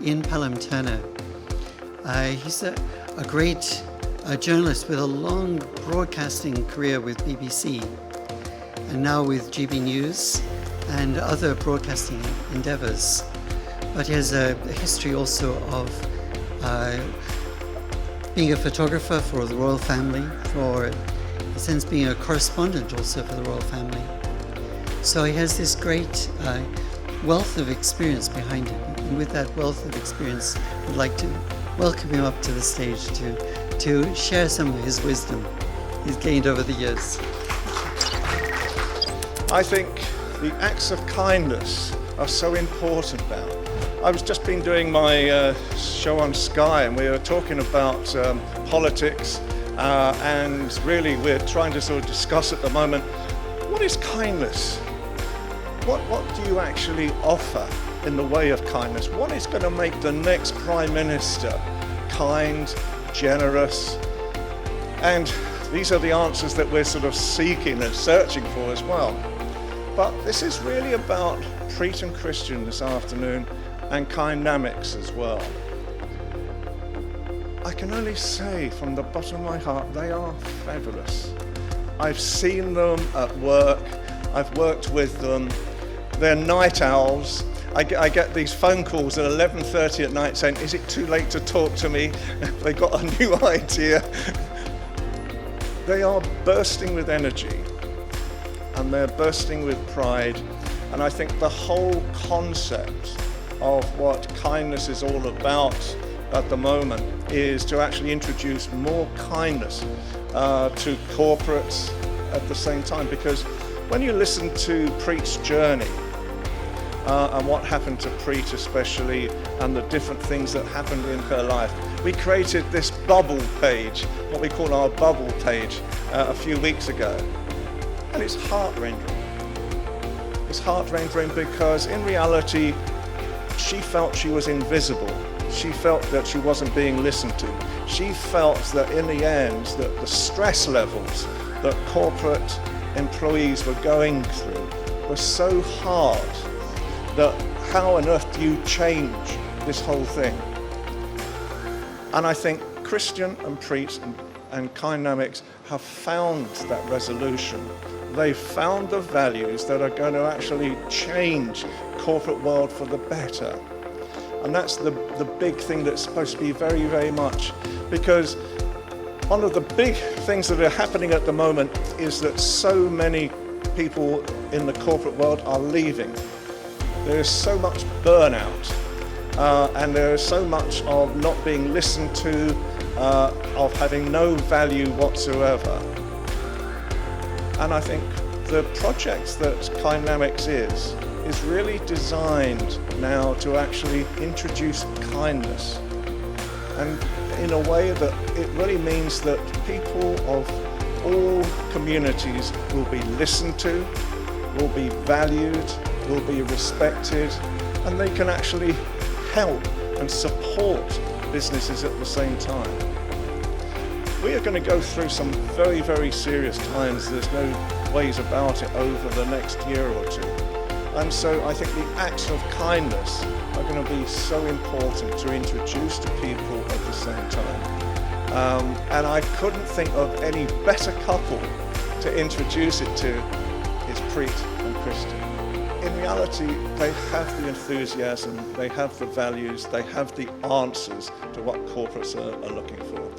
Ian Pelham. He's a great journalist with a long broadcasting career with BBC and now with GB News and other broadcasting endeavours. But he has a history also of being a photographer for the royal family, since being a correspondent also for the royal family. So he has this great wealth of experience behind him. And with that wealth of experience, I'd like to welcome him up to the stage to share some of his wisdom he's gained over the years. I think the acts of kindness are so important now. I've just been doing my show on Sky, and we were talking about politics, and really we're trying to sort of discuss at the moment, what is kindness? What do you actually offer in the way of kindness? What is going to make the next Prime Minister kind, generous? And these are the answers that we're sort of seeking and searching for as well. But this is really about Preet and Christian this afternoon, and Kindnamics as well. I can only say from the bottom of my heart, they are fabulous. I've seen them at work, I've worked with them. They're night owls. I get these phone calls at 11:30 at night saying, is it too late to talk to me? They got a new idea. They are bursting with energy, and they're bursting with pride. And I think the whole concept of what kindness is all about at the moment is to actually introduce more kindness to corporates at the same time. Because when you listen to Preet's journey and what happened to Preet especially, and the different things that happened in her life, we created this bubble page, what we call our bubble page, a few weeks ago. And it's heart-rending. It's heart-rending because in reality, she felt she was invisible. She felt that she wasn't being listened to. She felt that in the end, that the stress levels that corporate employees were going through were so hard that how on earth do you change this whole thing? And I think Christian and Preet and Kindnamics have found that resolution. They've found the values that are going to actually change corporate world for the better. And that's the big thing that's supposed to be very, very much, because one of the big things that are happening at the moment is that so many people in the corporate world are leaving. There is so much burnout, and there is so much of not being listened to, of having no value whatsoever. And I think the project that Kindnamics is really designed now to actually introduce kindness, and in a way that it really means that people of all communities will be listened to, will be valued, will be respected, and they can actually help and support businesses at the same time. We are going to go through some very, very serious times. There's no ways about it over the next year or two. And so I think the acts of kindness are going to be so important to introduce to people at the same time. And I couldn't think of any better couple to introduce it to is Preet and Christian. In reality, they have the enthusiasm, they have the values, they have the answers to what corporates are looking for.